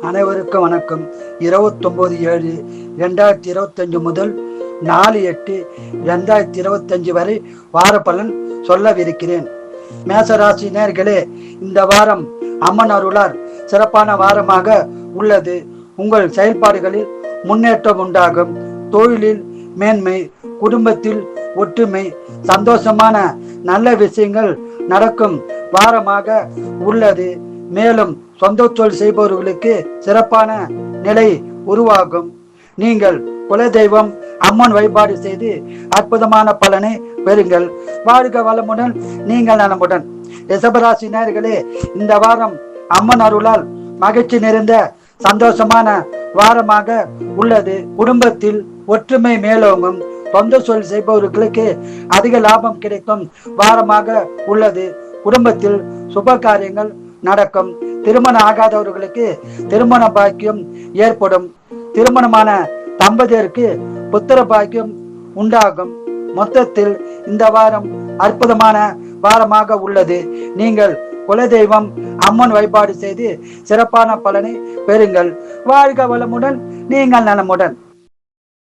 அனைவருக்கும் வணக்கம். 29/7/2025 முதல் 4/8/2025 வரை வார பலன் சொல்லவிருக்கிறேன். மேசராசி நேயர்களே, இந்த வாரம் அம்மன் அருளால் சிறப்பான வாரமாக உள்ளது. உங்கள் செயல்பாடுகளில் முன்னேற்றம் உண்டாகும். தொழிலில் மேன்மை, குடும்பத்தில் ஒற்றுமை, சந்தோஷமான நல்ல விஷயங்கள் நடக்கும் வாரமாக உள்ளது. மேலும் சொந்த தொழில் செய்பவர்களுக்கு சிறப்பான நிலை உருவாகும். நீங்கள் குலதெய்வம் அம்மன் வழிபாடு செய்து அற்புதமான பலனை பெறுங்கள். வாழ்க வளமுடன், நீங்கள் நலமுடன். ரிஷபராசி நேயர்களே, இந்த வாரம் அம்மன் அருளால் மகிழ்ச்சி நிறைந்த சந்தோஷமான வாரமாக உள்ளது. குடும்பத்தில் ஒற்றுமை மேலோங்கும். சொந்த தொழில் செய்பவர்களுக்கு அதிக லாபம் கிடைக்கும் வாரமாக உள்ளது. குடும்பத்தில் சுப காரியங்கள் நடக்கும். திருமணம் ஆகாதவர்களுக்கு திருமண பாக்கியம் ஏற்படும். திருமணமான தம்பதியருக்கு புத்திர பாக்கியம் உண்டாகும். மொத்தத்தில் இந்த வாரம் அற்புதமான வாரமாக உள்ளது. நீங்கள் குலதெய்வம் அம்மன் வழிபாடு செய்து சிறப்பான பலனை பெறுங்கள். வாழ்க வளமுடன், நீங்கள் நலமுடன்.